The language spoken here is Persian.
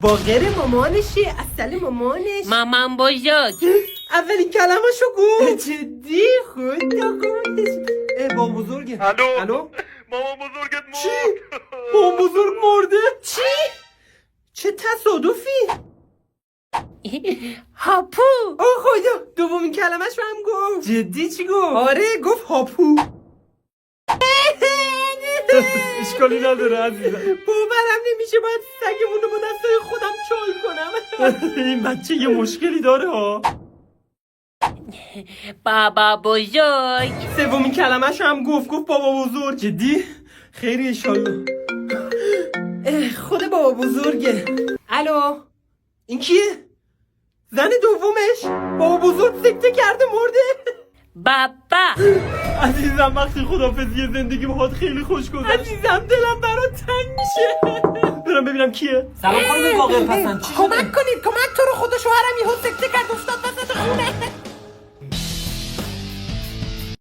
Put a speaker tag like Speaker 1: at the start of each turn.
Speaker 1: با غیر مامانشی اصل مامانش
Speaker 2: مامان بزرگ.
Speaker 1: اولین کلمه شو گفت جدی خدا گفتش با بزرگه الو
Speaker 3: مامان بزرگت مرد.
Speaker 1: چی؟ با بزرگ مرده؟ چی؟ چه تصادفی؟
Speaker 2: هاپو.
Speaker 1: آه خدا دومین کلمش رو هم گفت جدی چی گفت؟ آره گفت هاپو
Speaker 4: اشکالی نداره عزیزم.
Speaker 1: باورم نمیشه باید سگمونو با دستای خودم چال کنم
Speaker 4: این بچه یه مشکلی داره ها.
Speaker 2: بابا بزرگ.
Speaker 1: سومین کلمش رو هم گفت بابا بزرگ جدی؟ خیلی انشالله خود بابا بزرگه الو این کیه؟ زن دومش بابا بزرگ سکته کرده مرده
Speaker 2: بابا.
Speaker 4: عزیزم وقتی خدافظی زندگی باهات خیلی خوش گذشت.
Speaker 1: عزیزم دلم برات تنگ میشه
Speaker 4: برم ببینم کیه.
Speaker 5: سلام خانم واقعا پسند چی
Speaker 1: کمک کنید کمک تو رو خدا شوهرم یهو سکته کرد